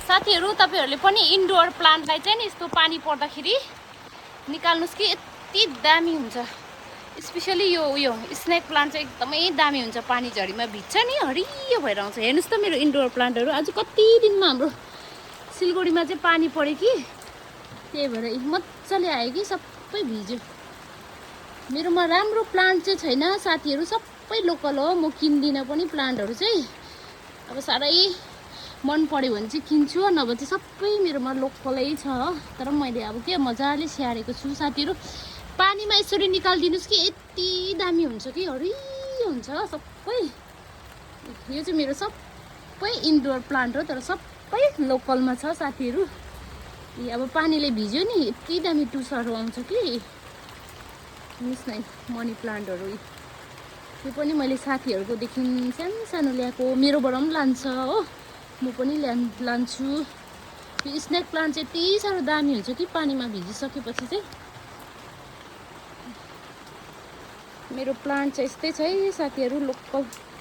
साथीहरू तपाईहरुले पनि इन्डोर प्लान्टलाई चाहिँ नि यस्तो पानी पर्दाखेरि निकाल्नुस् कि यति दामी हुन्छ। स्पेशली यो स्नेक प्लान्ट चाहिँ एकदमै दामी हुन्छ। पानी झरीमा भिज्छ नि हरियो भएर आउँछ। हेर्नुस् त मेरो इन्डोर प्लान्टहरु आज कति दिनमा हाम्रो सिलगढीमा चाहिँ पानी पर्यो कि त्यही भएर मज्जाले आयो कि सबै भिज्यो। मेरोमा राम्रो प्लान्ट चाहिँ छैन साथीहरू, सबै लोकल हो। म किन्दिन पनि प्लान्टहरु चाहिँ। अब साह्रै मन पर्यो भने चाहिँ किन्छु, नभए चाहिँ सबै मेरोमा लोकलै छ। तर मैले अब के मजाले स्याहारेको छु साथीहरू। पानीमा यसरी निकाल्दिनुस् कि यति दामी हुन्छ कि हरियो हुन्छ सबै। यो चाहिँ मेरो सबै इन्डोर प्लान्ट हो, तर सबै लोकलमा छ साथीहरू। अब पानीले भिज्यो नि यति दामी टुसहरू आउँछ कि। हेर्नुस् न मनी प्लान्टहरू। यो पनि मैले साथीहरूको देखि सानो ल्याएको, मेरोबाट पनि लान्छ हो, म पनि लान्छु। यो स्नेक प्लान्ट चाहिँ यति साह्रो दामी हुन्छ कि पानीमा भिजिसकेपछि चाहिँ। मेरो प्लान्ट चाहिँ यस्तै छ है साथीहरू, लोकल।